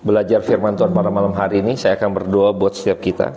belajar firman Tuhan pada malam hari ini. Saya akan berdoa buat setiap kita.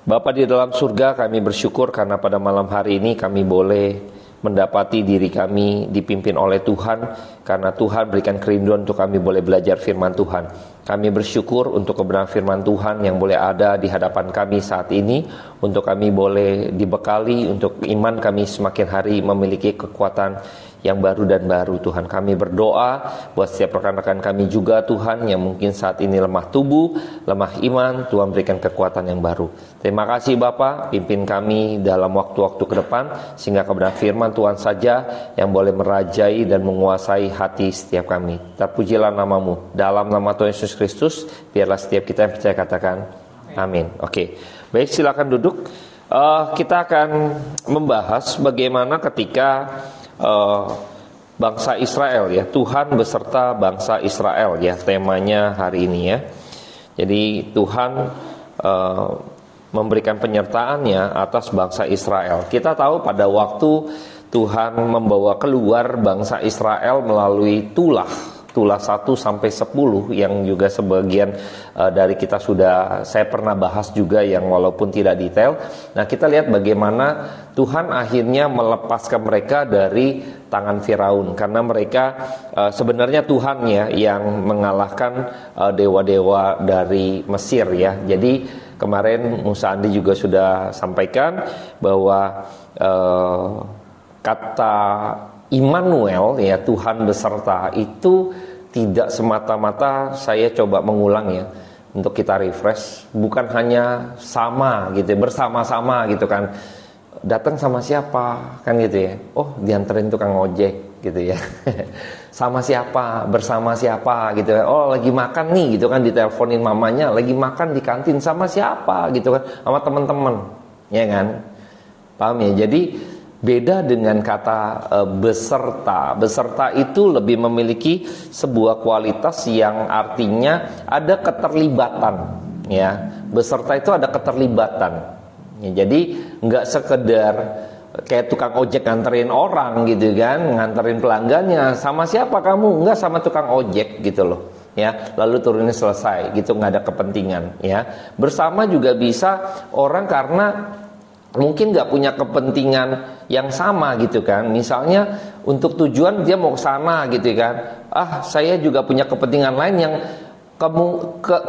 Bapa di dalam surga, kami bersyukur karena pada malam hari ini kami boleh mendapati diri kami dipimpin oleh Tuhan, karena Tuhan berikan kerinduan untuk kami boleh belajar firman Tuhan. Kami bersyukur untuk kebenaran firman Tuhan yang boleh ada di hadapan kami saat ini, untuk kami boleh dibekali, untuk iman kami semakin hari memiliki kekuatan yang baru dan baru. Tuhan, kami berdoa buat setiap rekan-rekan kami juga Tuhan, yang mungkin saat ini lemah tubuh, lemah iman. Tuhan berikan kekuatan yang baru. Terima kasih Bapa, pimpin kami dalam waktu-waktu ke depan, sehingga kebenaran firman Tuhan saja yang boleh merajai dan menguasai hati setiap kami. Terpujilah namamu. Dalam nama Tuhan Yesus Kristus, biarlah setiap kita yang percaya katakan amin. Oke, baik, silakan duduk. Kita akan membahas bagaimana ketika bangsa Israel, ya, Tuhan beserta bangsa Israel, ya, temanya hari ini, ya. Jadi Tuhan memberikan penyertaannya atas bangsa Israel. Kita tahu pada waktu Tuhan membawa keluar bangsa Israel melalui tulah 1 sampai 10, yang juga sebagian dari kita saya pernah bahas juga, yang walaupun tidak detail. Nah, kita lihat bagaimana Tuhan akhirnya melepaskan mereka dari tangan Firaun, karena mereka sebenarnya Tuhan, ya, yang mengalahkan dewa-dewa dari Mesir, ya. Jadi kemarin Musa Andi juga sudah sampaikan bahwa kata Immanuel, ya, Tuhan beserta, itu tidak semata-mata, saya coba mengulang, ya, untuk kita refresh, bukan hanya sama gitu, bersama-sama gitu kan, datang sama siapa kan gitu, ya, oh dianterin tukang ojek gitu, ya. Sama siapa, bersama siapa gitu, ya. Oh lagi makan nih gitu kan, diteleponin mamanya lagi makan di kantin sama siapa gitu kan, sama teman-teman, ya kan, paham ya. Jadi beda dengan kata beserta. Beserta itu lebih memiliki sebuah kualitas yang artinya ada keterlibatan, ya. Beserta itu ada keterlibatan, ya. Jadi nggak sekedar kayak tukang ojek nganterin orang gitu kan, nganterin pelanggannya, sama siapa kamu? Nggak, sama tukang ojek gitu loh, ya. Lalu turunnya selesai gitu, nggak ada kepentingan, ya. Bersama juga bisa orang karena mungkin nggak punya kepentingan yang sama gitu kan. Misalnya untuk tujuan dia mau ke sana gitu kan. Saya juga punya kepentingan lain yang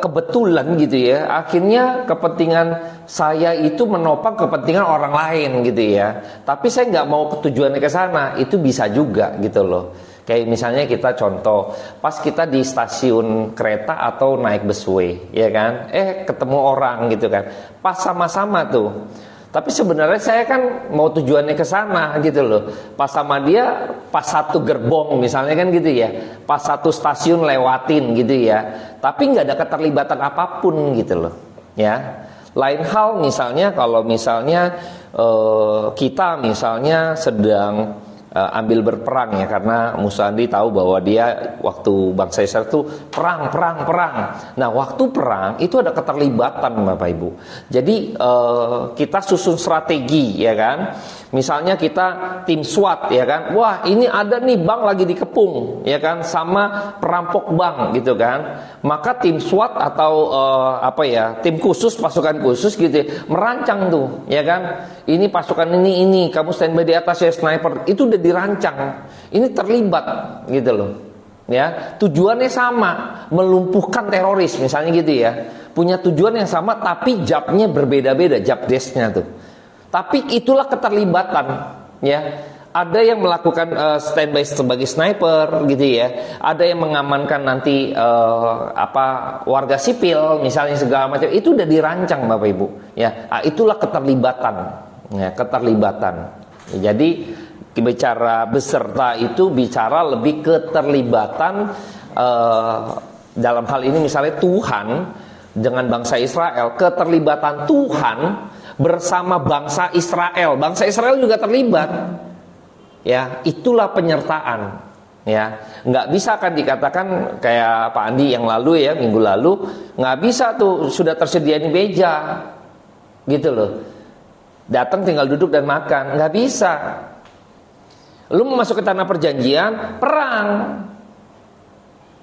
kebetulan gitu, ya. Akhirnya kepentingan saya itu menopang kepentingan orang lain gitu, ya. Tapi saya nggak mau tujuannya ke sana, itu bisa juga gitu loh. Kayak misalnya kita contoh, pas kita di stasiun kereta atau naik busway, ya kan, ketemu orang gitu kan, pas sama-sama tuh. Tapi sebenarnya saya kan mau tujuannya ke sana gitu loh. Pas sama dia, pas satu gerbong misalnya kan gitu, ya. Pas satu stasiun lewatin gitu, ya. Tapi nggak ada keterlibatan apapun gitu loh, ya. Lain hal misalnya kalau misalnya kita misalnya sedang ambil berperang, ya, karena Musa Andi tahu bahwa dia waktu bangsa Israel itu perang. Nah, waktu perang itu ada keterlibatan Bapak Ibu. Jadi kita susun strategi, ya kan. Misalnya kita tim SWAT, ya kan. Wah, ini ada nih bank lagi dikepung, ya kan, sama perampok bank gitu kan. Maka tim SWAT atau tim khusus, pasukan khusus gitu, merancang tuh, ya kan. Ini pasukan ini, kamu standby di atas ya, sniper. Itu udah dirancang. Ini terlibat gitu loh, ya. Tujuannya sama, melumpuhkan teroris misalnya gitu, ya. Punya tujuan yang sama tapi jobnya berbeda-beda, job desk-nya tuh. Tapi itulah keterlibatan, ya. Ada yang melakukan standby sebagai sniper gitu, ya. Ada yang mengamankan nanti warga sipil misalnya, segala macam. Itu udah dirancang Bapak Ibu, ya. Itulah keterlibatan, ya, keterlibatan. Jadi bicara beserta itu bicara lebih keterlibatan dalam hal ini misalnya Tuhan dengan bangsa Israel, keterlibatan Tuhan bersama bangsa Israel. Bangsa Israel juga terlibat, ya. Itulah penyertaan, ya. Nggak bisa kan dikatakan kayak Pak Andi yang lalu, ya, minggu lalu, nggak bisa tuh sudah tersedia di meja gitu loh, datang tinggal duduk dan makan, nggak bisa. Lu mau masuk ke tanah perjanjian, perang,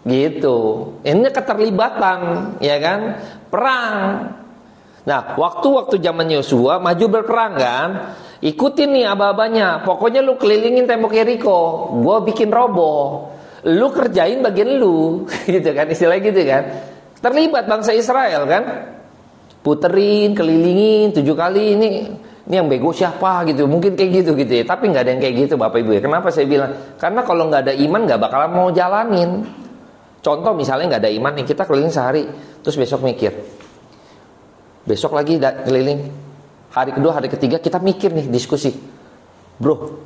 Gitu. Ini keterlibatan, ya kan? Perang. Nah, waktu-waktu zaman Yosua maju berperang kan? Ikutin nih aba-abanya. Pokoknya lu kelilingin tembok Yeriko, gua bikin roboh. Lu kerjain bagian lu, gitu kan? Istilahnya gitu kan? Terlibat bangsa Israel kan? Puterin, kelilingin 7 kali ini yang bego siapa gitu. Mungkin kayak gitu ya. Tapi nggak ada yang kayak gitu Bapak Ibu ya. Kenapa saya bilang? Karena kalau nggak ada iman nggak bakalan mau jalanin. Contoh misalnya nggak ada iman nih, kita keliling sehari, terus besok mikir. Besok lagi keliling. Hari kedua, hari ketiga kita mikir nih, diskusi. Bro,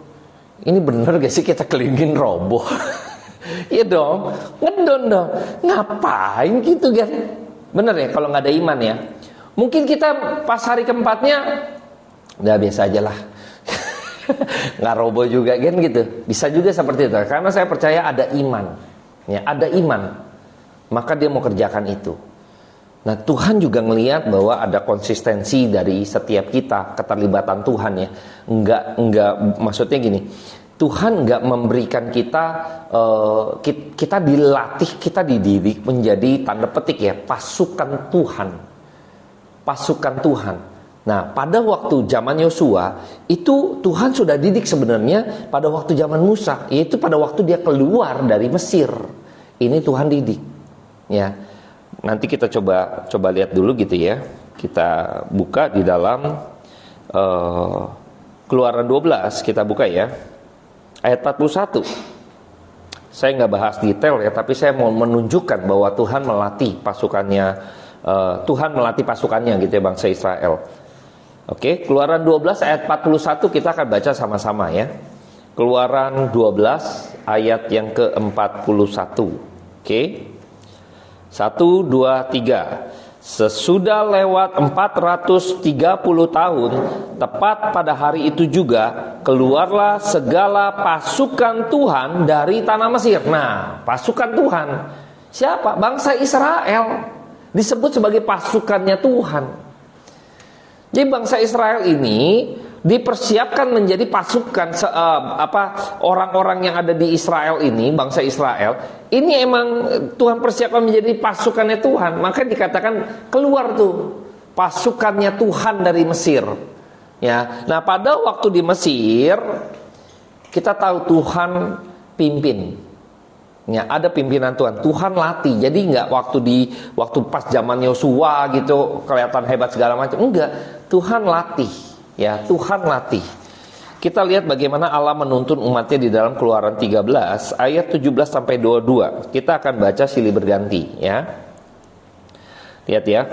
ini bener gak sih kita kelilingin roboh? Iya dong, ngedon dong. Ngapain gitu kan? Bener ya kalau nggak ada iman ya. Mungkin kita pas hari keempatnya udah biasa aja lah. Nggak roboh juga kan gitu. Bisa juga seperti itu. Karena saya percaya ada iman. Ya, ada iman. Maka dia mau kerjakan itu. Nah, Tuhan juga ngelihat bahwa ada konsistensi dari setiap kita, keterlibatan Tuhan ya. Enggak maksudnya gini. Tuhan enggak memberikan kita kita dilatih, kita dididik menjadi tanda petik ya, pasukan Tuhan. Pasukan Tuhan. Nah, pada waktu zaman Yosua itu Tuhan sudah didik sebenarnya pada waktu zaman Musa, yaitu pada waktu dia keluar dari Mesir. Ini Tuhan didik. Ya. Nanti kita coba lihat dulu gitu ya. Kita buka di dalam Keluaran 12, kita buka ya. Ayat 41. Saya nggak bahas detail ya, tapi saya mau menunjukkan bahwa Tuhan melatih pasukannya, Tuhan melatih pasukannya gitu ya, bangsa Israel. Oke, Keluaran 12 ayat 41 kita akan baca sama-sama ya. Keluaran 12 ayat yang ke-41. Oke. 1, 2, 3. Sesudah lewat 430 tahun, tepat pada hari itu juga, keluarlah segala pasukan Tuhan dari tanah Mesir. Nah, pasukan Tuhan siapa? Bangsa Israel. Disebut sebagai pasukannya Tuhan. Jadi bangsa Israel ini dipersiapkan menjadi pasukan orang-orang yang ada di Israel ini, bangsa Israel ini emang Tuhan persiapkan menjadi pasukannya Tuhan. Maka dikatakan keluar tuh pasukannya Tuhan dari Mesir ya. Nah, pada waktu di Mesir kita tahu Tuhan pimpin ya, ada pimpinan Tuhan. Tuhan latih. Jadi nggak waktu pas zaman Yosua gitu kelihatan hebat segala macam. Enggak, Tuhan latih. Ya, Tuhan latih. Kita lihat bagaimana Allah menuntun umatnya di dalam Keluaran 13 ayat 17 sampai 22. Kita akan baca silih berganti ya. Lihat ya.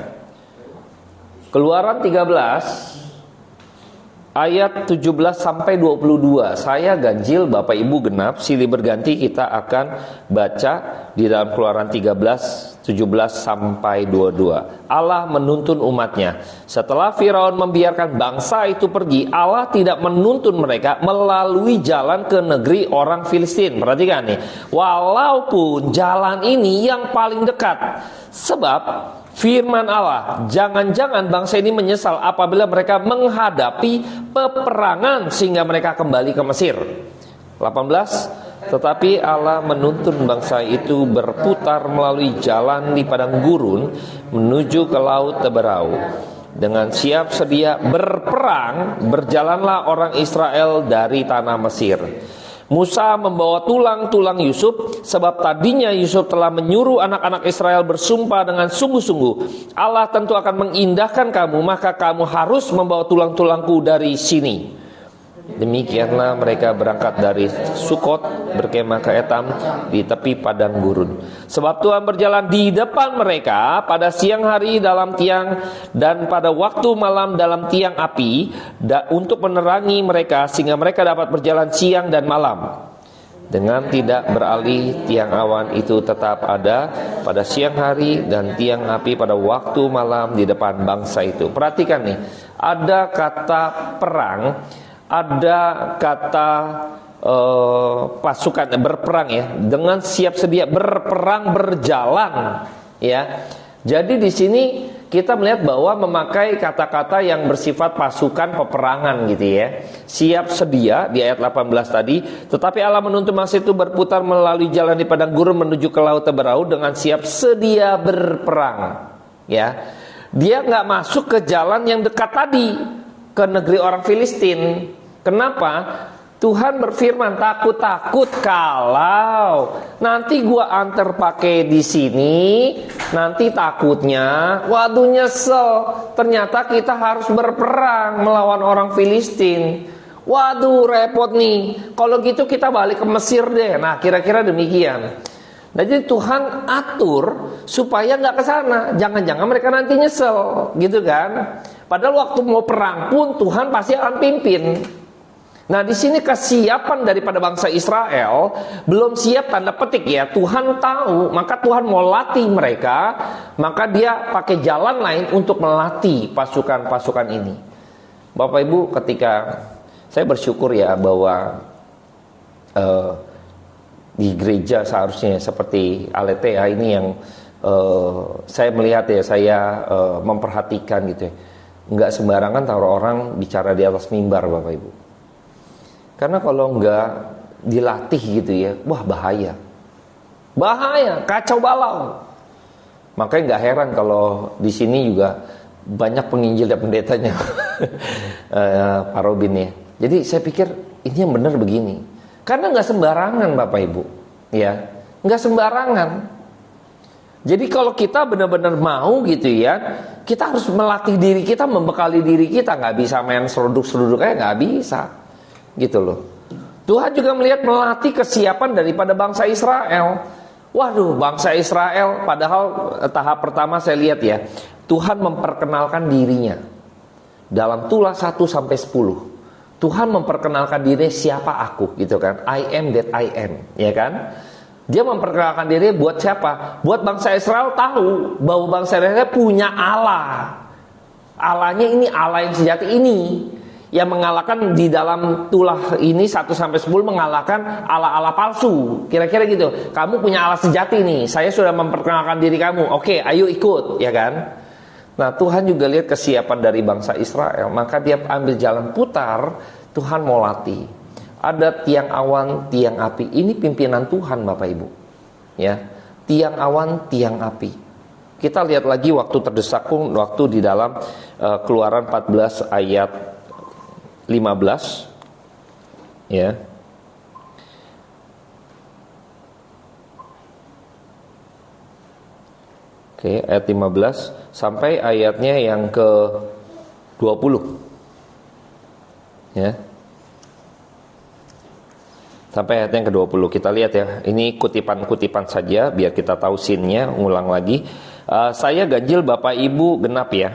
Keluaran 13 ayat 17 sampai 22. Saya ganjil, Bapak Ibu genap, silih berganti kita akan baca di dalam Keluaran 13 17 sampai 22. Allah menuntun umatnya. Setelah Firaun membiarkan bangsa itu pergi, Allah tidak menuntun mereka melalui jalan ke negeri orang Filistin. Perhatikan nih, walaupun jalan ini yang paling dekat. Sebab firman Allah, jangan-jangan bangsa ini menyesal apabila mereka menghadapi peperangan sehingga mereka kembali ke Mesir. 18. Tetapi Allah menuntun bangsa itu berputar melalui jalan di padang gurun menuju ke laut Teberau. Dengan siap sedia berperang, berjalanlah orang Israel dari tanah Mesir. Musa membawa tulang-tulang Yusuf, sebab tadinya Yusuf telah menyuruh anak-anak Israel bersumpah dengan sungguh-sungguh, Allah tentu akan mengindahkan kamu, maka kamu harus membawa tulang-tulangku dari sini. Demikianlah mereka berangkat dari Sukot, berkemah ke Etam di tepi padang gurun. Sebab Tuhan berjalan di depan mereka pada siang hari dalam tiang dan pada waktu malam dalam tiang api untuk menerangi mereka sehingga mereka dapat berjalan siang dan malam. Dengan tidak beralih, tiang awan itu tetap ada pada siang hari dan tiang api pada waktu malam di depan bangsa itu. Perhatikan nih, ada kata perang, ada kata pasukan berperang ya, dengan siap sedia berperang berjalan ya. Jadi di sini kita melihat bahwa memakai kata-kata yang bersifat pasukan peperangan gitu ya. Siap sedia di ayat 18 tadi. Tetapi Allah menuntun mangsa itu berputar melalui jalan di padang gurun menuju ke laut Teberau dengan siap sedia berperang. Ya, dia nggak masuk ke jalan yang dekat tadi, ke negeri orang Filistin. Kenapa? Tuhan berfirman, takut kalau nanti gua antar pakai di sini, nanti takutnya, waduh nyesel, ternyata kita harus berperang melawan orang Filistin. Waduh repot nih, kalau gitu kita balik ke Mesir deh. Nah kira-kira demikian. Nah, jadi Tuhan atur supaya nggak ke sana. Jangan-jangan mereka nanti nyesel, gitu kan? Padahal waktu mau perang pun Tuhan pasti akan pimpin. Nah, di sini kesiapan daripada bangsa Israel belum siap, tanda petik ya. Tuhan tahu, maka Tuhan mau latih mereka, maka dia pakai jalan lain untuk melatih pasukan-pasukan ini. Bapak Ibu, ketika saya bersyukur ya bahwa di gereja seharusnya seperti Aletea ini yang saya melihat ya, saya memperhatikan gitu ya. Nggak sembarangan taruh orang bicara di atas mimbar, Bapak Ibu. Karena kalau nggak dilatih gitu ya, wah bahaya, kacau balau. Makanya nggak heran kalau di sini juga banyak penginjil dan pendetanya, Pak Robin ya. Jadi saya pikir ini yang benar begini. Karena nggak sembarangan Bapak Ibu, ya, nggak sembarangan. Jadi kalau kita benar-benar mau gitu ya, kita harus melatih diri kita, membekali diri kita. Nggak bisa main seruduk-seruduk aja, nggak bisa. Gitu loh. Tuhan juga melihat melatih kesiapan daripada bangsa Israel. Waduh, bangsa Israel, padahal tahap pertama saya lihat ya, Tuhan memperkenalkan dirinya. Dalam Tulah 1 sampai 10. Tuhan memperkenalkan diri, siapa aku gitu kan. I am that I am, ya kan? Dia memperkenalkan diri buat siapa? Buat bangsa Israel tahu bahwa bangsa Israel punya Allah. Allahnya ini Allah yang sejati ini, yang mengalahkan di dalam Tulah ini 1 sampai 10 mengalahkan Allah-Allah palsu. Kira-kira gitu. Kamu punya Allah sejati nih. Saya sudah memperkenalkan diri kamu. Oke, ayo ikut, ya kan? Nah, Tuhan juga lihat kesiapan dari bangsa Israel, maka dia ambil jalan putar. Tuhan mau latih. Ada tiang awan, tiang api. Ini pimpinan Tuhan, Bapak Ibu. Ya, tiang awan, tiang api. Kita lihat lagi waktu terdesak pun, waktu di dalam Keluaran 14 ayat 15, ya. Oke, ayat 15 sampai ayatnya yang ke 20. Ya. Sampai ayat yang ke 20. Kita lihat ya. Ini kutipan-kutipan saja biar kita tahu scene-nya, ulang lagi. Saya ganjil Bapak Ibu genap ya,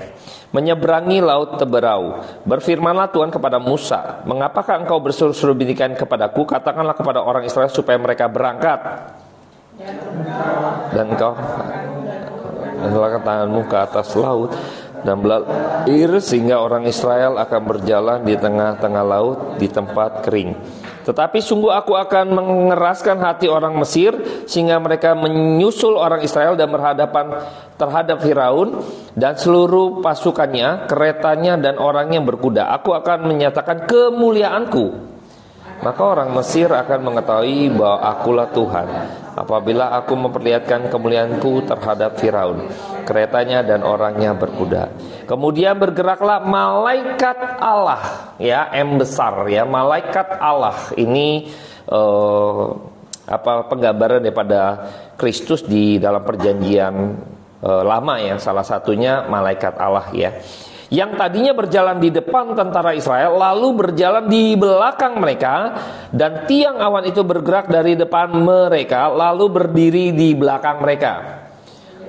menyeberangi laut Teberau. Berfirmanlah Tuhan kepada Musa, mengapakah engkau berseru-seru bintikan kepadaku? Katakanlah kepada orang Israel supaya mereka berangkat. Dan engkau angkat tanganmu ke atas laut dan belah air sehingga orang Israel akan berjalan di tengah-tengah laut di tempat kering. Tetapi sungguh aku akan mengeraskan hati orang Mesir sehingga mereka menyusul orang Israel dan berhadapan terhadap Firaun dan seluruh pasukannya, keretanya dan orangnya berkuda. Aku akan menyatakan kemuliaanku. Maka orang Mesir akan mengetahui bahwa akulah Tuhan apabila aku memperlihatkan kemuliaanku terhadap Firaun, keretanya dan orangnya berkuda. Kemudian bergeraklah malaikat Allah, ya, M besar ya, malaikat Allah. Ini penggambaran daripada Kristus di dalam perjanjian lama ya, salah satunya malaikat Allah ya. Yang tadinya berjalan di depan tentara Israel lalu berjalan di belakang mereka, dan tiang awan itu bergerak dari depan mereka lalu berdiri di belakang mereka.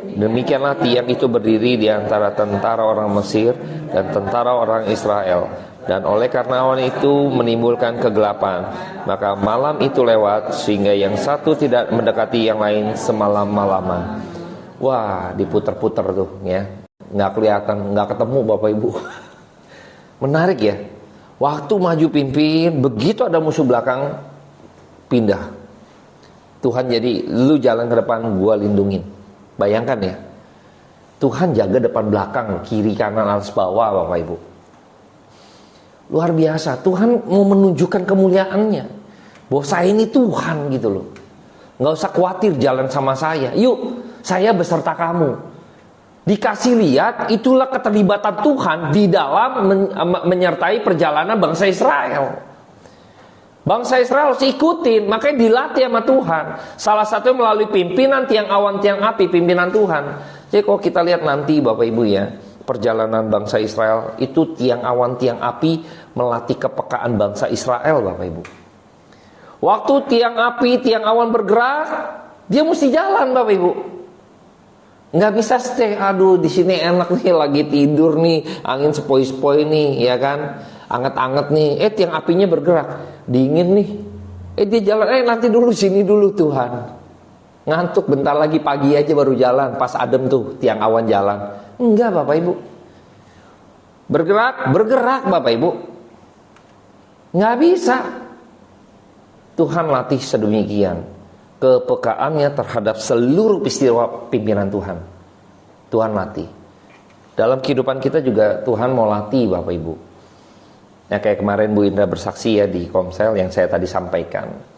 Demikianlah tiang itu berdiri di antara tentara orang Mesir dan tentara orang Israel. Dan oleh karena awan itu menimbulkan kegelapan, maka malam itu lewat sehingga yang satu tidak mendekati yang lain semalam-malaman. Wah, diputer-puter tuh ya. Nggak kelihatan, nggak ketemu Bapak Ibu. Menarik ya. Waktu maju pimpin, begitu ada musuh belakang, pindah. Tuhan jadi, lu jalan ke depan, gua lindungin. Bayangkan ya. Tuhan jaga depan belakang, kiri kanan atas bawah, Bapak Ibu. Luar biasa. Tuhan mau menunjukkan kemuliaannya, bahwa saya ini Tuhan gitu loh. Nggak usah khawatir jalan sama saya. Yuk, saya beserta kamu. Dikasih lihat, itulah keterlibatan Tuhan di dalam menyertai perjalanan bangsa Israel. Bangsa Israel harus ikutin, makanya dilatih sama Tuhan. Salah satunya melalui pimpinan tiang awan, tiang api, pimpinan Tuhan. Jadi kalau kita lihat nanti Bapak Ibu ya, perjalanan bangsa Israel itu tiang awan, tiang api melatih kepekaan bangsa Israel, Bapak Ibu. Waktu tiang api, tiang awan bergerak, dia mesti jalan, Bapak Ibu. Nggak bisa stay, aduh di sini enak nih, lagi tidur nih, angin sepoi-sepoi nih, ya kan, anget-anget nih. Tiang apinya bergerak, dingin nih. Dia jalan, nanti dulu sini dulu Tuhan. Ngantuk bentar lagi, pagi aja baru jalan, pas adem tuh tiang awan jalan. Enggak Bapak Ibu. Bergerak Bapak Ibu. Nggak bisa. Tuhan latih sedemikian kepekaannya terhadap seluruh peristiwa pimpinan Tuhan. Tuhan latih. Dalam kehidupan kita juga Tuhan mau latih Bapak Ibu. Ya kayak kemarin Bu Indra bersaksi ya di Komsel yang saya tadi sampaikan.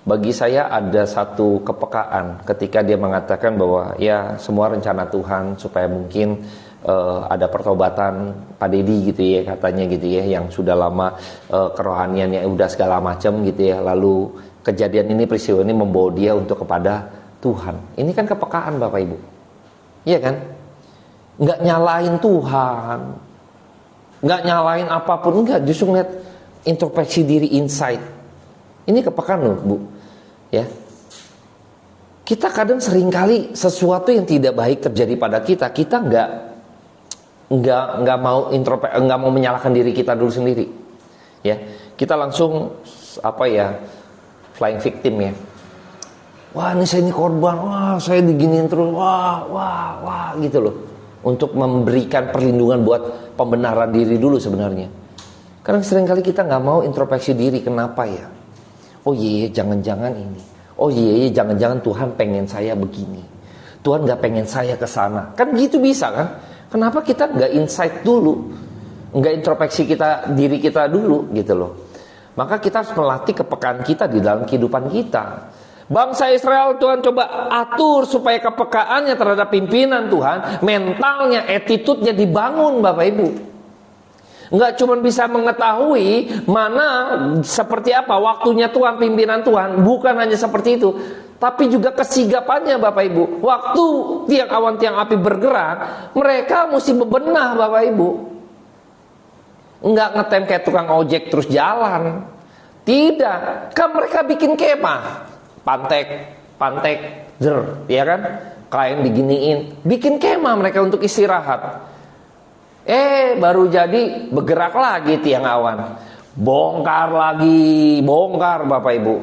Bagi saya ada satu kepekaan ketika dia mengatakan bahwa ya semua rencana Tuhan supaya mungkin ada pertobatan Pak Dedi gitu ya katanya gitu ya, yang sudah lama kerohaniannya udah segala macam gitu ya, lalu kejadian ini, peristiwa ini membawa dia untuk kepada Tuhan. Ini kan kepekaan Bapak Ibu, iya kan? Nggak nyalain Tuhan, nggak nyalain apapun, enggak, justru ngeliat introspeksi diri, insight. Ini kepekaan loh Bu, ya. Kita kadang seringkali sesuatu yang tidak baik terjadi pada kita, kita nggak mau nggak mau menyalahkan diri kita dulu sendiri, ya. Kita langsung flying victim ya. Wah ini saya ini korban, wah saya diginiin terus, wah gitu loh. Untuk memberikan perlindungan buat pembenaran diri dulu sebenarnya. Karena seringkali kita nggak mau introspeksi diri, kenapa ya? Oh iya, jangan-jangan ini. Oh iya, jangan-jangan Tuhan pengen saya begini. Tuhan gak pengen saya ke sana. Kan gitu bisa kan? Kenapa kita gak insight dulu? Gak introspeksi diri kita dulu gitu loh. Maka kita harus melatih kepekaan kita di dalam kehidupan kita. Bangsa Israel Tuhan coba atur supaya kepekaannya terhadap pimpinan Tuhan, mentalnya, attitude-nya dibangun Bapak Ibu. Nggak cuma bisa mengetahui mana seperti apa waktunya Tuhan, pimpinan Tuhan, bukan hanya seperti itu, tapi juga kesigapannya Bapak Ibu. Waktu tiang awan tiang api bergerak, mereka mesti bebenah Bapak Ibu. Nggak ngetem kayak tukang ojek terus jalan. Tidak, kan mereka bikin kemah, pantek, ya kan? Kain diginiin, bikin kemah mereka untuk istirahat. Baru jadi bergerak lagi tiang awan, bongkar Bapak Ibu.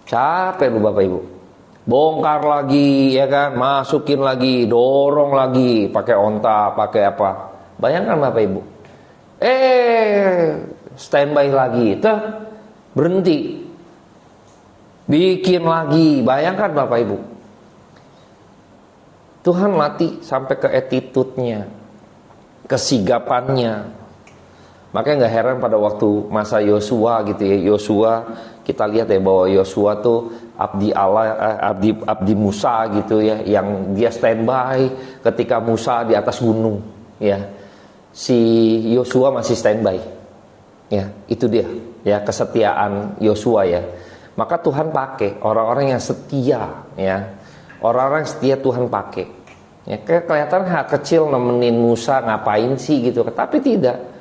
Capek lu Bapak Ibu. Bongkar lagi ya kan, masukin lagi, dorong lagi, pakai onta, pakai apa. Bayangkan Bapak Ibu. Standby lagi, berhenti. Bikin lagi, bayangkan Bapak Ibu. Tuhan latih sampai ke attitude-nya, kesigapannya. Makanya gak heran pada waktu masa Yosua gitu ya, Yosua kita lihat ya bahwa Yosua tuh abdi Allah, abdi Musa gitu ya, yang dia standby ketika Musa di atas gunung ya. Si Yosua masih standby. Ya, itu dia ya kesetiaan Yosua ya. Maka Tuhan pakai orang-orang yang setia ya. Orang-orang yang setia Tuhan pakai. Ya, kelihatan hal kecil nemenin Musa ngapain sih gitu, tapi tidak.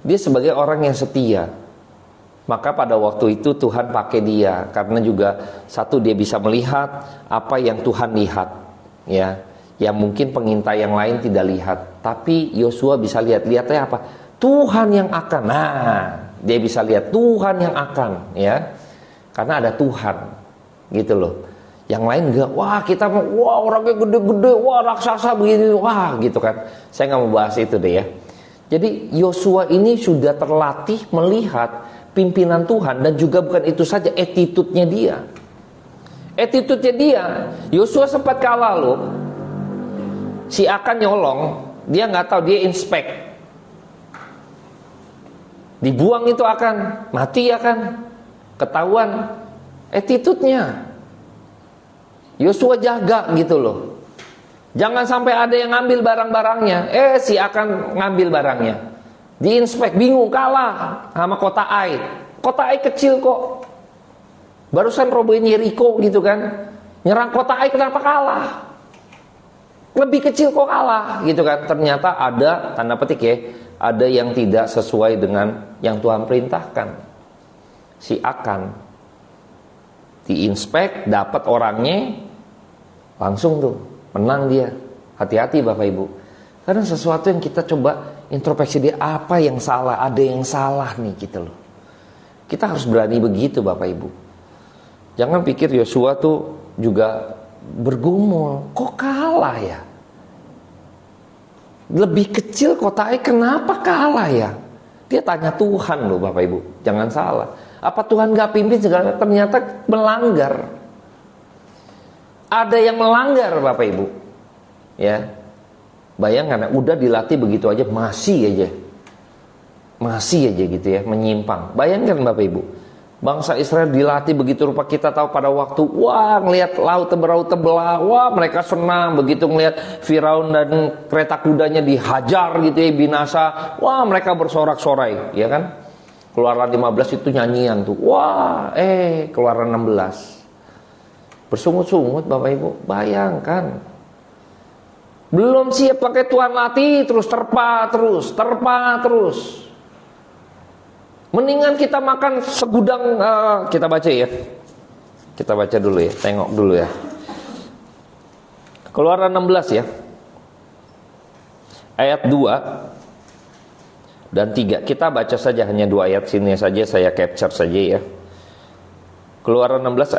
Dia sebagai orang yang setia. Maka pada waktu itu Tuhan pakai dia karena juga satu, dia bisa melihat apa yang Tuhan lihat, ya, yang mungkin pengintai yang lain tidak lihat. Tapi Yosua bisa lihatnya apa? Tuhan yang akan. Nah, dia bisa lihat Tuhan yang akan, ya, karena ada Tuhan, gitu loh. Yang lain enggak, kita orangnya gede-gede, raksasa begini, gitu kan. Saya nggak mau bahas itu deh ya. Jadi Yosua ini sudah terlatih melihat pimpinan Tuhan, dan juga bukan itu saja, attitude-nya dia. Attitude-nya dia, Yosua sempat kalah loh si Akan nyolong, dia nggak tahu, dia inspek. Dibuang itu Akan, mati Akan. Ketahuan attitude-nya. Yosua jaga gitu loh. Jangan sampai ada yang ngambil barang-barangnya. Si Akan ngambil barangnya. Diinspek, bingung, kalah sama kota Ai. Kota Ai kecil kok. Barusan robohin Yeriko gitu kan. Nyerang kota Ai, kenapa kalah? Lebih kecil kok kalah gitu kan. Ternyata ada, tanda petik ya, ada yang tidak sesuai dengan yang Tuhan perintahkan. Si Akan diinspek, dapat orangnya, langsung tuh menang dia. Hati-hati Bapak Ibu. Karena sesuatu yang kita coba introspeksi, dia apa yang salah, ada yang salah nih gitu loh. Kita harus berani begitu Bapak Ibu. Jangan pikir Yosua tuh juga bergumul, kok kalah ya? Lebih kecil kota Ai, kenapa kalah ya? Dia tanya Tuhan loh Bapak Ibu. Jangan salah. Apa Tuhan gak pimpin segala? Ternyata melanggar. Ada yang melanggar Bapak Ibu. Ya. Bayangkan, udah dilatih begitu aja, masih aja gitu ya, menyimpang. Bayangkan Bapak Ibu, bangsa Israel dilatih begitu rupa. Kita tahu pada waktu, wah ngelihat laut terbelah, wah mereka senang. Begitu ngelihat Firaun dan kereta kudanya dihajar gitu ya, binasa, wah mereka bersorak-sorai, ya kan? Keluaran 15 itu nyanyian tuh, wah Keluaran 16 bersungut-sungut Bapak Ibu. Bayangkan, belum siap pakai Tuhan latih, terus terpa terus. Mendingan kita makan segudang. Kita baca ya. Kita baca dulu ya. Tengok dulu ya. Keluaran 16 ya. Ayat 2 dan 3. Kita baca saja hanya 2 ayat sini saja, saya capture saja ya. Keluaran 16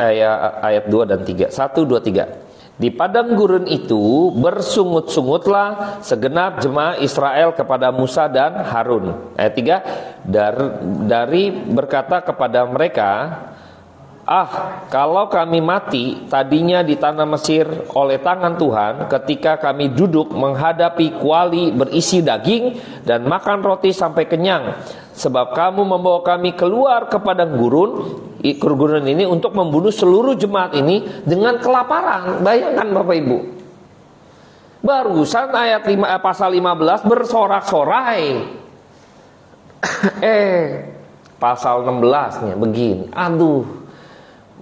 ayat 2 dan 3. 1, 2, 3. Di padang gurun itu bersungut-sungutlah segenap jemaah Israel kepada Musa dan Harun. Ayat 3. Dari berkata kepada mereka, kalau kami mati tadinya di tanah Mesir oleh tangan Tuhan, ketika kami duduk menghadapi kuali berisi daging dan makan roti sampai kenyang. Sebab kamu membawa kami keluar ke padang gurun ini untuk membunuh seluruh jemaat ini dengan kelaparan. Bayangkan Bapak Ibu. Barusan ayat 5, pasal 15 bersorak-sorai. Pasal 16-nya begini.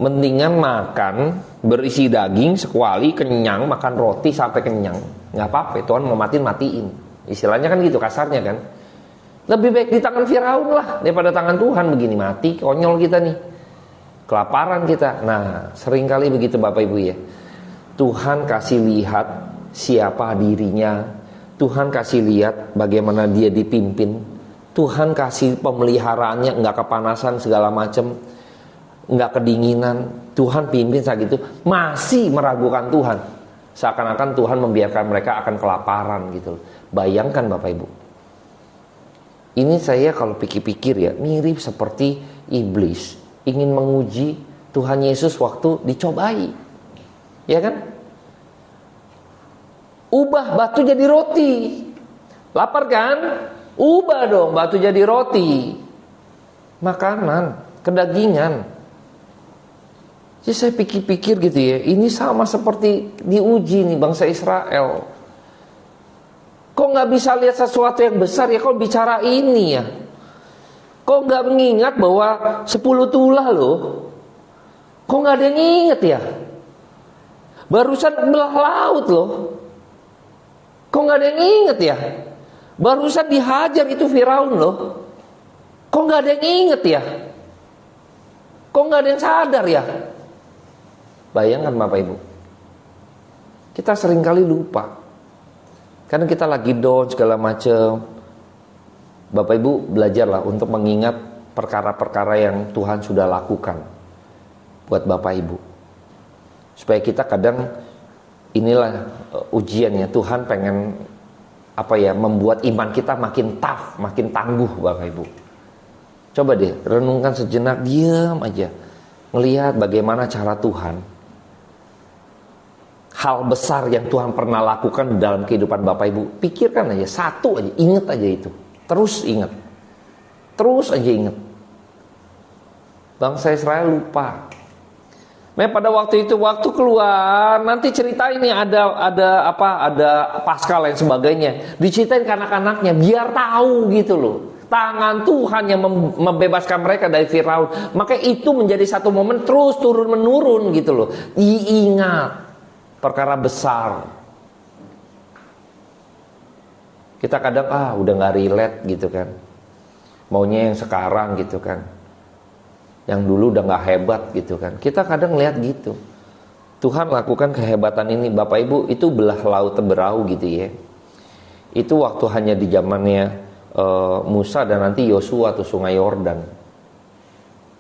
Mendingan makan berisi daging sekuali, kenyang, makan roti sampai kenyang. Nggak apa-apa, Tuhan mau matiin. Istilahnya kan gitu, kasarnya kan. Lebih baik di tangan Firaun lah daripada tangan Tuhan. Begini mati, konyol kita nih, kelaparan kita. Nah, seringkali begitu Bapak Ibu ya. Tuhan kasih lihat siapa dirinya. Tuhan kasih lihat bagaimana dia dipimpin. Tuhan kasih pemeliharaannya, nggak kepanasan segala macam, nggak kedinginan. Tuhan pimpin saat itu, masih meragukan Tuhan. Seakan-akan Tuhan membiarkan mereka akan kelaparan gitu. Bayangkan Bapak Ibu. Ini saya kalau pikir-pikir ya, mirip seperti iblis ingin menguji Tuhan Yesus waktu dicobai. Ya kan? Ubah batu jadi roti. Lapar kan? Ubah dong batu jadi roti. Makanan, kedagingan. Jadi saya pikir-pikir gitu ya, ini sama seperti diuji nih bangsa Israel. Kok gak bisa lihat sesuatu yang besar ya, kok bicara ini ya? Kok gak mengingat bahwa 10 tulah loh? Kok gak ada yang ingat ya? Barusan belah laut loh. Kok gak ada yang ingat ya? Barusan dihajar itu Firaun loh. Kok gak ada yang ingat ya? Kok gak ada yang sadar ya? Bayangkan Bapak Ibu, kita seringkali lupa. Karena kita lagi down segala macam. Bapak Ibu belajarlah untuk mengingat perkara-perkara yang Tuhan sudah lakukan buat Bapak Ibu. Supaya kita kadang, inilah ujiannya, Tuhan pengen membuat iman kita makin tough, makin tangguh Bapak Ibu. Coba deh renungkan sejenak, diam aja, ngelihat bagaimana cara Tuhan hal besar yang Tuhan pernah lakukan dalam kehidupan Bapak Ibu, pikirkan aja, satu aja, ingat aja itu. Terus ingat. Terus aja ingat. Bangsa Israel lupa. Pada waktu itu, waktu keluar, nanti cerita ini ada Paskah lain sebagainya. Diceritain ke anak-anaknya biar tahu gitu loh. Tangan Tuhan yang membebaskan mereka dari Firaun. Maka itu menjadi satu momen terus turun menurun gitu loh. Diingat perkara besar. Kita kadang udah gak relate gitu kan. Maunya yang sekarang gitu kan. Yang dulu udah gak hebat gitu kan. Kita kadang lihat gitu. Tuhan lakukan kehebatan ini. Bapak Ibu, itu belah laut Teberau gitu ya. Itu waktu hanya di zamannya Musa dan nanti Yosua tuh sungai Yordan.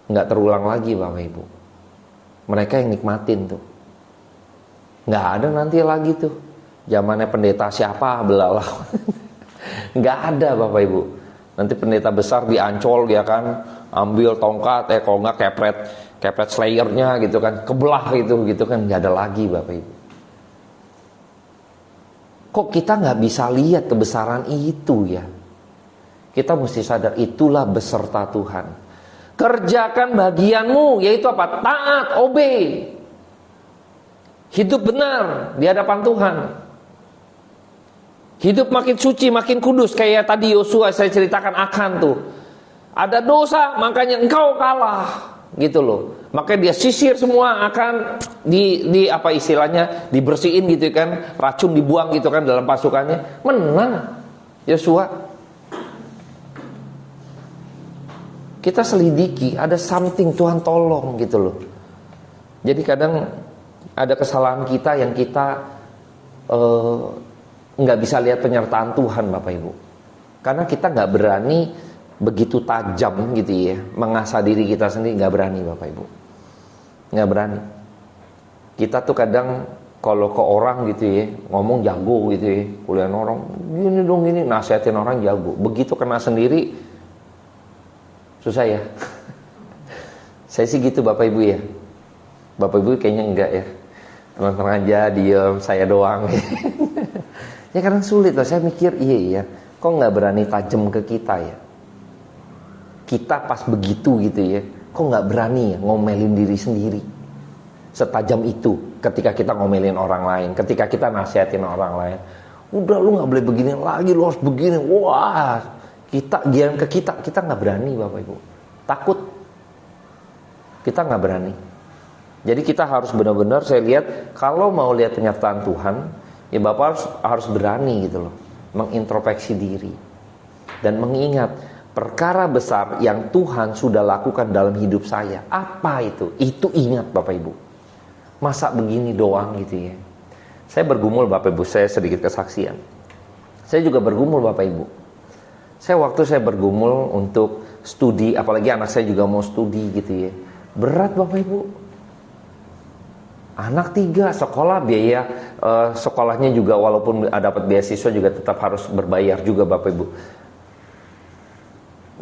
Nggak terulang lagi Bapak Ibu. Mereka yang nikmatin tuh. Nggak ada nanti lagi tuh zamannya pendeta siapa belah laut. Nggak ada Bapak Ibu. Nanti pendeta besar di Ancol dia kan ambil tongkat, kalau nggak kepret slayernya gitu kan, kebelah gitu kan, nggak ada lagi Bapak Ibu. Kok kita nggak bisa lihat kebesaran itu ya? Kita mesti sadar itulah beserta Tuhan. Kerjakan bagianmu, yaitu apa? Taat, obey. Hidup benar di hadapan Tuhan. Hidup makin suci, makin kudus. Kayak tadi Yosua saya ceritakan akan tuh. Ada dosa, makanya engkau kalah. Gitu loh. Makanya dia sisir semua akan di apa istilahnya, dibersihin gitu kan. Racun dibuang gitu kan dalam pasukannya. Menang Yosua. Kita selidiki, ada something Tuhan tolong gitu loh. Jadi kadang ada kesalahan kita yang kita nggak bisa lihat penyertaan Tuhan Bapak Ibu. Karena kita nggak berani begitu tajam gitu ya, mengasah diri kita sendiri, nggak berani Bapak Ibu. Nggak berani. Kita tuh kadang kalau ke orang gitu ya, ngomong jago gitu ya, kuliah orang, gini dong gini, nasihatin orang jago. Begitu kena sendiri, susah ya. Saya sih gitu Bapak Ibu ya. Bapak Ibu kayaknya enggak ya. Tenang-tenang aja, diem, saya doang. Ya karena sulit lah. Saya mikir iya. Kok nggak berani tajam ke kita ya? Kita pas begitu gitu ya. Kok nggak berani ya ngomelin diri sendiri? Setajam itu ketika kita ngomelin orang lain, ketika kita nasihatin orang lain. Udah lu nggak boleh begini lagi, lu harus begini. Wah. Kita nggak berani Bapak Ibu, takut, kita nggak berani. Jadi kita harus benar-benar, saya lihat kalau mau lihat penyertaan Tuhan, ya Bapak harus berani gitu loh, mengintrospeksi diri dan mengingat perkara besar yang Tuhan sudah lakukan dalam hidup saya. Apa itu? Itu ingat Bapak Ibu. Masa begini doang gitu ya? Saya bergumul Bapak Ibu, saya sedikit kesaksian. Saya juga bergumul Bapak Ibu. Waktu saya bergumul untuk studi, apalagi anak saya juga mau studi gitu ya. Berat Bapak Ibu. Anak 3, sekolah biaya sekolahnya juga walaupun dapat beasiswa juga tetap harus berbayar juga Bapak Ibu.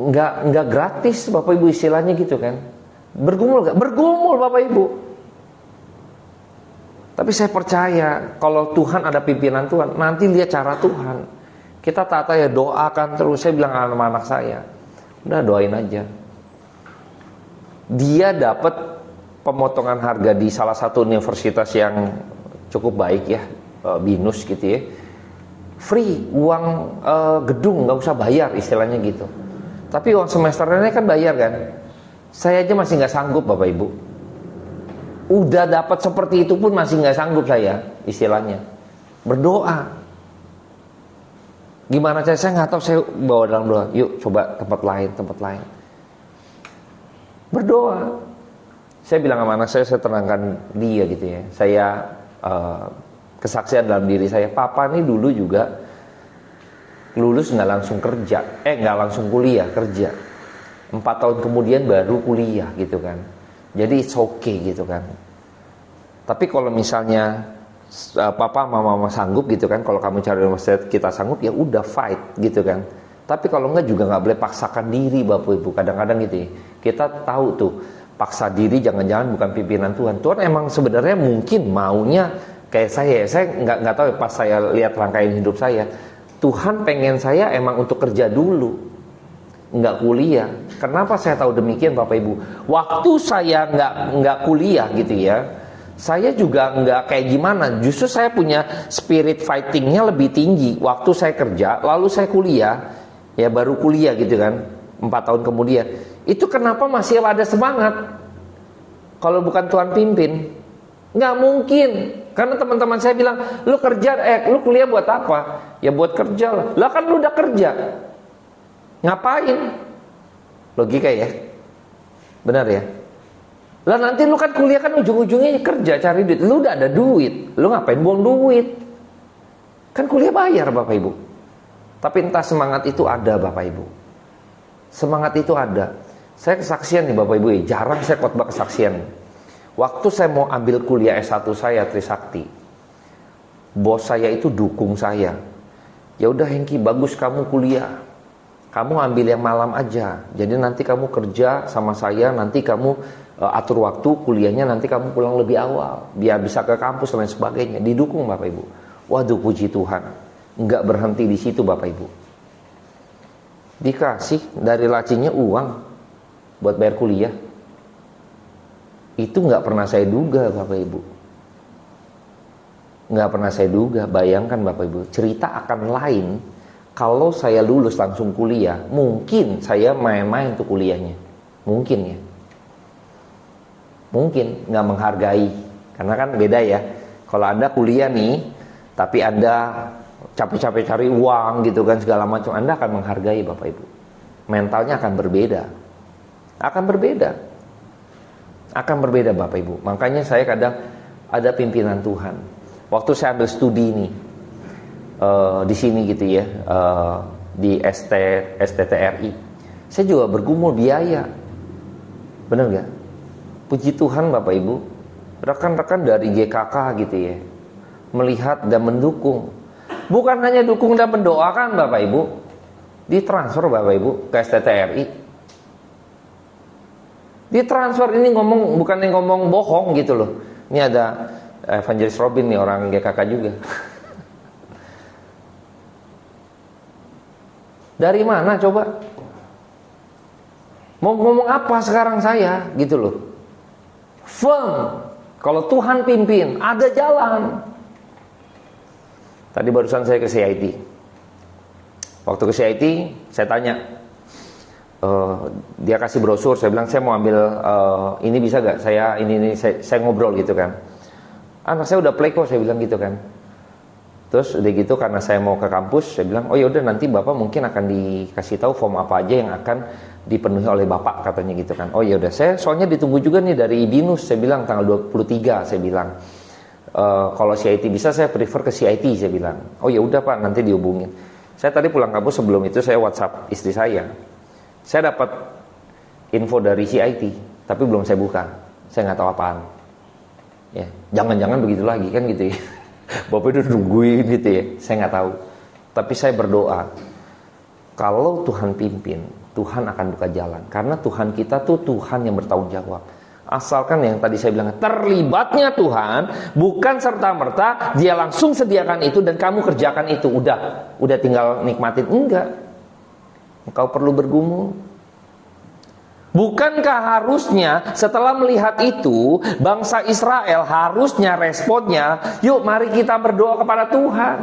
Enggak gratis Bapak Ibu istilahnya gitu kan. Bergumul enggak? Bergumul Bapak Ibu. Tapi saya percaya kalau Tuhan ada pimpinan Tuhan, nanti lihat cara Tuhan. Kita tata ya, doakan terus. Saya bilang sama anak saya, udah doain aja. Dia dapat pemotongan harga di salah satu universitas yang cukup baik ya, BINUS gitu ya. Free, uang gedung nggak usah bayar istilahnya gitu. Tapi uang semesternya kan bayar kan. Saya aja masih nggak sanggup Bapak Ibu. Udah dapat seperti itu pun masih nggak sanggup saya istilahnya. Berdoa. Gimana saya nggak tahu, saya bawa dalam doa. Yuk coba tempat lain. Berdoa. Saya bilang sama anak saya tenangkan dia gitu ya. Saya kesaksian dalam diri saya. Papa nih dulu juga lulus nggak langsung kerja, nggak langsung kuliah, kerja. 4 tahun kemudian baru kuliah gitu kan. Jadi it's okay gitu kan. Tapi kalau misalnya papa mama sanggup gitu kan, kalau kamu cari universitas kita sanggup, ya udah fight gitu kan. Tapi kalau enggak juga nggak boleh paksakan diri Bapak Ibu. Kadang-kadang gitu ya, kita tahu tuh paksa diri jangan-jangan bukan pimpinan Tuhan. Tuhan emang sebenarnya mungkin maunya Kayak saya nggak tahu ya, pas saya lihat rangkaian hidup saya, Tuhan pengen saya emang untuk kerja dulu, nggak kuliah. Kenapa saya tahu demikian Bapak Ibu? Waktu saya nggak kuliah gitu ya, saya juga nggak kayak gimana. Justru saya punya spirit fightingnya lebih tinggi. Waktu saya kerja, lalu saya kuliah, ya baru kuliah gitu kan, 4 tahun kemudian. Itu kenapa masih ada semangat? Kalau bukan Tuhan pimpin, nggak mungkin. Karena teman-teman saya bilang, lu kerja, lu kuliah buat apa? Ya buat kerja lah kan lu udah kerja, ngapain? Logika ya, benar ya. Lah nanti lu kan kuliah kan ujung-ujungnya kerja cari duit. Lu udah ada duit, lu ngapain buang duit? Kan kuliah bayar Bapak Ibu. Tapi entah semangat itu ada Bapak Ibu. Semangat itu ada. Saya kesaksian nih Bapak Ibu, jarang saya khotbah kesaksian. Waktu saya mau ambil kuliah S1 saya Trisakti, bos saya itu dukung saya. Ya udah Hengki, bagus kamu kuliah. Kamu ambil yang malam aja. Jadi nanti kamu kerja sama saya, nanti kamu atur waktu kuliahnya, nanti kamu pulang lebih awal biar bisa ke kampus dan lain sebagainya. Didukung Bapak Ibu. Waduh puji Tuhan. Enggak berhenti di situ Bapak Ibu. Dikasih dari lacinya uang buat bayar kuliah. Itu nggak pernah saya duga Bapak Ibu. Nggak pernah saya duga. Bayangkan Bapak Ibu, cerita akan lain kalau saya lulus langsung kuliah. Mungkin saya main-main tuh kuliahnya. Mungkin ya. Mungkin nggak menghargai. Karena kan beda ya. Kalau Anda kuliah nih, tapi Anda capek-capek cari uang gitu kan segala macam, Anda akan menghargai Bapak Ibu. Mentalnya akan berbeda. Akan berbeda. Akan berbeda Bapak Ibu. Makanya saya kadang ada pimpinan Tuhan. Waktu saya ambil studi nih di sini gitu ya, di STTRI, saya juga bergumul biaya. Benar gak? Puji Tuhan Bapak Ibu, rekan-rekan dari GKK gitu ya, melihat dan mendukung. Bukan hanya dukung dan mendoakan Bapak Ibu, ditransfer Bapak Ibu ke STTRI. Ditransfer, ini ngomong bukan yang ngomong bohong gitu loh. Ini ada Evangelis Robin nih, orang GKK juga. Dari mana coba? Mau ngomong apa sekarang saya gitu loh. Firm. Kalau Tuhan pimpin, ada jalan. Tadi barusan saya ke CIT. Waktu ke CIT, saya tanya, dia kasih brosur, saya bilang saya mau ambil ini bisa gak? Saya ngobrol gitu kan. Anak saya udah play kok, saya bilang gitu kan. Terus udah gitu karena saya mau ke kampus, saya bilang, oh yaudah nanti bapak mungkin akan dikasih tahu form apa aja yang akan dipenuhi oleh bapak katanya gitu kan. Oh yaudah, saya soalnya ditunggu juga nih dari BINUS, saya bilang tanggal 23, saya bilang. Kalau CIT bisa saya prefer ke CIT, saya bilang. Oh ya udah Pak, nanti dihubungin. Saya tadi pulang kampus, sebelum itu saya WhatsApp istri saya. Saya dapat info dari CIT, tapi belum saya buka. Saya nggak tahu apaan. Ya, jangan-jangan begitu lagi kan gitu ya. Bapak itu nungguin gitu ya. Saya nggak tahu. Tapi saya berdoa, kalau Tuhan pimpin, Tuhan akan buka jalan. Karena Tuhan kita tuh Tuhan yang bertanggung jawab. Asalkan yang tadi saya bilang, terlibatnya Tuhan, bukan serta-merta dia langsung sediakan itu dan kamu kerjakan itu, udah tinggal nikmatin. Enggak. Engkau perlu bergumul. Bukankah harusnya setelah melihat itu, bangsa Israel harusnya responnya, yuk mari kita berdoa kepada Tuhan.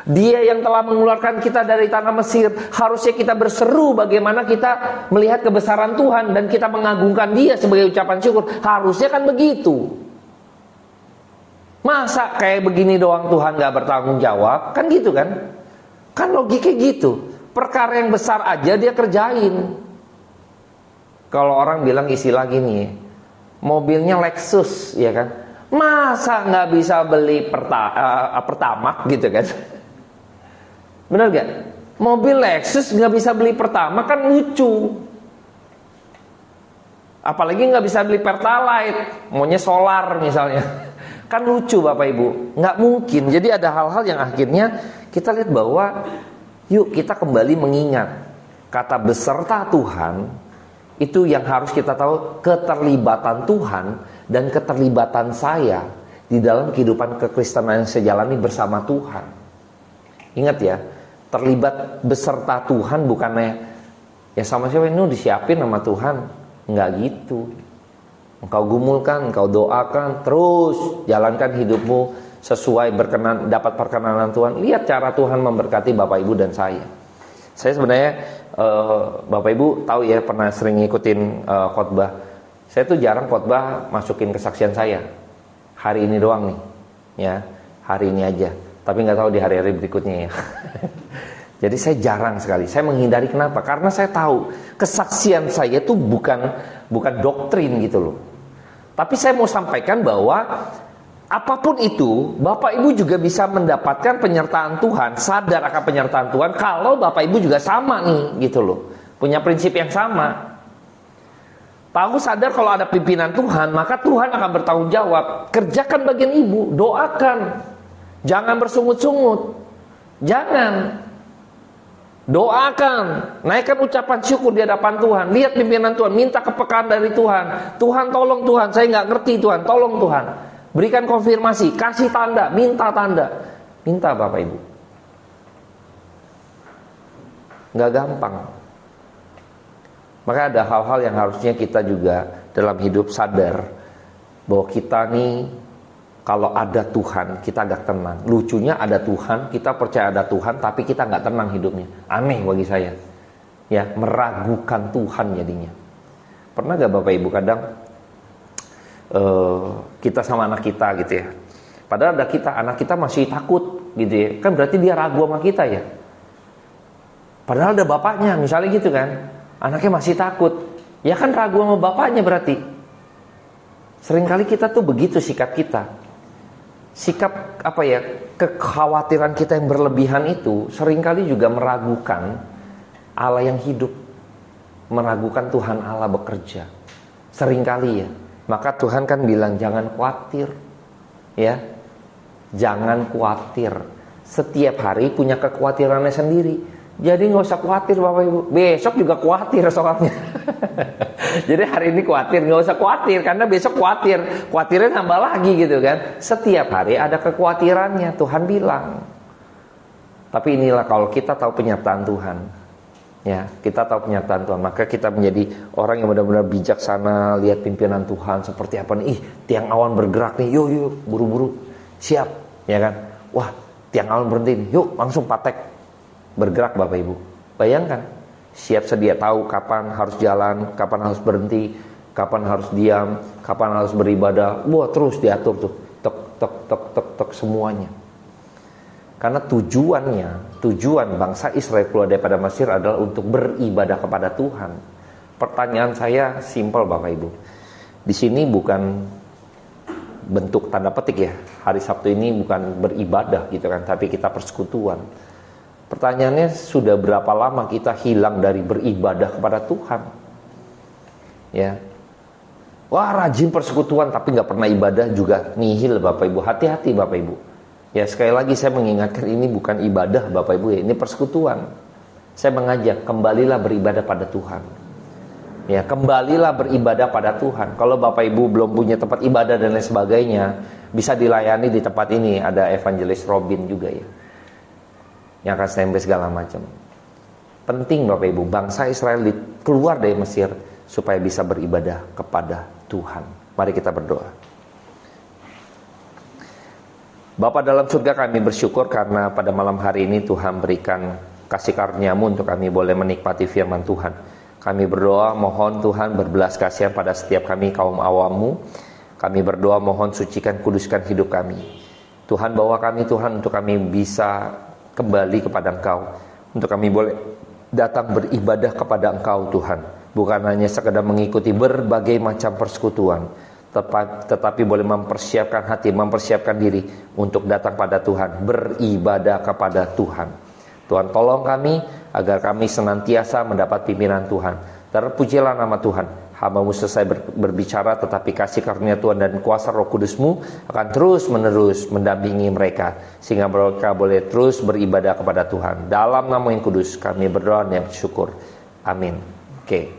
Dia yang telah mengeluarkan kita dari tanah Mesir. Harusnya kita berseru bagaimana kita melihat kebesaran Tuhan dan kita mengagungkan Dia sebagai ucapan syukur. Harusnya kan begitu. Masa kayak begini doang Tuhan gak bertanggung jawab? Kan gitu kan? Kan logiknya gitu. Perkara yang besar aja Dia kerjain. Kalau orang bilang istilah gini, mobilnya Lexus, ya kan? Masa gak bisa beli Pertamax gitu kan? Benar gak? Mobil Lexus gak bisa beli Pertamax kan lucu. Apalagi gak bisa beli Pertalite, maunya solar misalnya. Kan lucu Bapak Ibu. Gak mungkin. Jadi ada hal-hal yang akhirnya kita lihat bahwa yuk kita kembali mengingat kata beserta Tuhan. Itu yang harus kita tahu, keterlibatan Tuhan dan keterlibatan saya di dalam kehidupan kekristenan yang saya jalani bersama Tuhan. Ingat ya, terlibat beserta Tuhan bukannya ya sama siapa ini disiapin sama Tuhan. Enggak gitu. Engkau gumulkan, engkau doakan, terus jalankan hidupmu sesuai dapat perkenanan Tuhan. Lihat cara Tuhan memberkati Bapak Ibu dan saya. Saya sebenarnya Bapak Ibu tahu ya, pernah sering ngikutin khotbah. Saya tuh jarang khotbah masukin kesaksian saya. Hari ini doang nih, ya hari ini aja. Tapi nggak tahu di hari-hari berikutnya ya. Jadi saya jarang sekali. Saya menghindari, kenapa? Karena saya tahu kesaksian saya tuh bukan doktrin gitu loh. Tapi saya mau sampaikan bahwa apapun itu, Bapak Ibu juga bisa mendapatkan penyertaan Tuhan, sadar akan penyertaan Tuhan kalau Bapak Ibu juga sama nih gitu loh. Punya prinsip yang sama. Tahu sadar kalau ada pimpinan Tuhan, maka Tuhan akan bertanggung jawab. Kerjakan bagian Ibu, doakan. Jangan bersungut-sungut. Jangan. Doakan, naikkan ucapan syukur di hadapan Tuhan. Lihat pimpinan Tuhan, minta kepekaan dari Tuhan. Tuhan tolong Tuhan, saya nggak ngerti Tuhan, tolong Tuhan. Berikan konfirmasi, kasih tanda, minta tanda. Minta Bapak Ibu. Nggak gampang. Maka ada hal-hal yang harusnya kita juga dalam hidup sadar bahwa kita nih kalau ada Tuhan, kita agak tenang. Lucunya ada Tuhan, kita percaya ada Tuhan, tapi kita nggak tenang hidupnya. Aneh bagi saya. Ya, meragukan Tuhan jadinya. Pernah gak Bapak Ibu kadang kita sama anak kita gitu ya. Padahal ada kita, anak kita masih takut gitu ya. Kan berarti dia ragu sama kita ya. Padahal ada bapaknya, misalnya gitu kan. Anaknya masih takut. Ya kan ragu sama bapaknya berarti. Seringkali kita tuh begitu sikap kita. Sikap apa ya, kekhawatiran kita yang berlebihan itu seringkali juga meragukan Allah yang hidup, meragukan Tuhan Allah bekerja. Seringkali ya. Maka Tuhan kan bilang jangan khawatir, ya, jangan khawatir. Setiap hari punya kekhawatirannya sendiri. Jadi nggak usah khawatir Bapak Ibu. Besok juga khawatir soalnya. Jadi hari ini khawatir, nggak usah khawatir karena besok khawatir. Khawatirnya nambah lagi gitu kan. Setiap hari ada kekhawatirannya, Tuhan bilang. Tapi inilah kalau kita tahu penyertaan Tuhan. Ya, kita tahu penyertaan Tuhan, maka kita menjadi orang yang benar-benar bijaksana. Lihat pimpinan Tuhan seperti apa nih. Ih, tiang awan bergerak nih. Yuk, buru-buru. Siap, ya kan. Wah, tiang awan berhenti nih. Yuk, langsung patek. Bergerak Bapak Ibu. Bayangkan, siap sedia tahu kapan harus jalan, kapan harus berhenti, kapan harus diam, kapan harus beribadah. Wah, terus diatur tuh. Tek semuanya. Karena tujuan bangsa Israel keluar daripada Mesir adalah untuk beribadah kepada Tuhan. Pertanyaan saya simpel Bapak Ibu. Di sini bukan bentuk tanda petik ya. Hari Sabtu ini bukan beribadah gitu kan, tapi kita persekutuan. Pertanyaannya, sudah berapa lama kita hilang dari beribadah kepada Tuhan? Ya, wah rajin persekutuan tapi nggak pernah ibadah juga nihil Bapak Ibu. Hati-hati Bapak Ibu. Ya sekali lagi saya mengingatkan ini bukan ibadah Bapak Ibu ya, ini persekutuan. Saya mengajak kembalilah beribadah pada Tuhan. Ya kembalilah beribadah pada Tuhan. Kalau Bapak Ibu belum punya tempat ibadah dan lain sebagainya, bisa dilayani di tempat ini. Ada Evangelis Robin juga ya, yang akan standby segala macam. Penting Bapak Ibu, bangsa Israel keluar dari Mesir supaya bisa beribadah kepada Tuhan. Mari kita berdoa. Bapa dalam surga, kami bersyukur karena pada malam hari ini Tuhan berikan kasih karunia-Mu untuk kami boleh menikmati firman Tuhan. Kami berdoa mohon Tuhan berbelas kasihan pada setiap kami kaum awam-Mu. Kami berdoa mohon sucikan kuduskan hidup kami. Tuhan bawa kami Tuhan untuk kami bisa kembali kepada Engkau, untuk kami boleh datang beribadah kepada Engkau Tuhan, bukan hanya sekedar mengikuti berbagai macam persekutuan, tetapi boleh mempersiapkan hati, mempersiapkan diri untuk datang pada Tuhan, beribadah kepada Tuhan. Tuhan tolong kami agar kami senantiasa mendapat pimpinan Tuhan. Terpujilah nama Tuhan. Hamba-Mu selesai berbicara, tetapi kasih karunia Tuhan dan kuasa Roh Kudus-Mu akan terus menerus mendampingi mereka, sehingga mereka boleh terus beribadah kepada Tuhan. Dalam nama yang kudus kami berdoa dan bersyukur. Amin. Oke.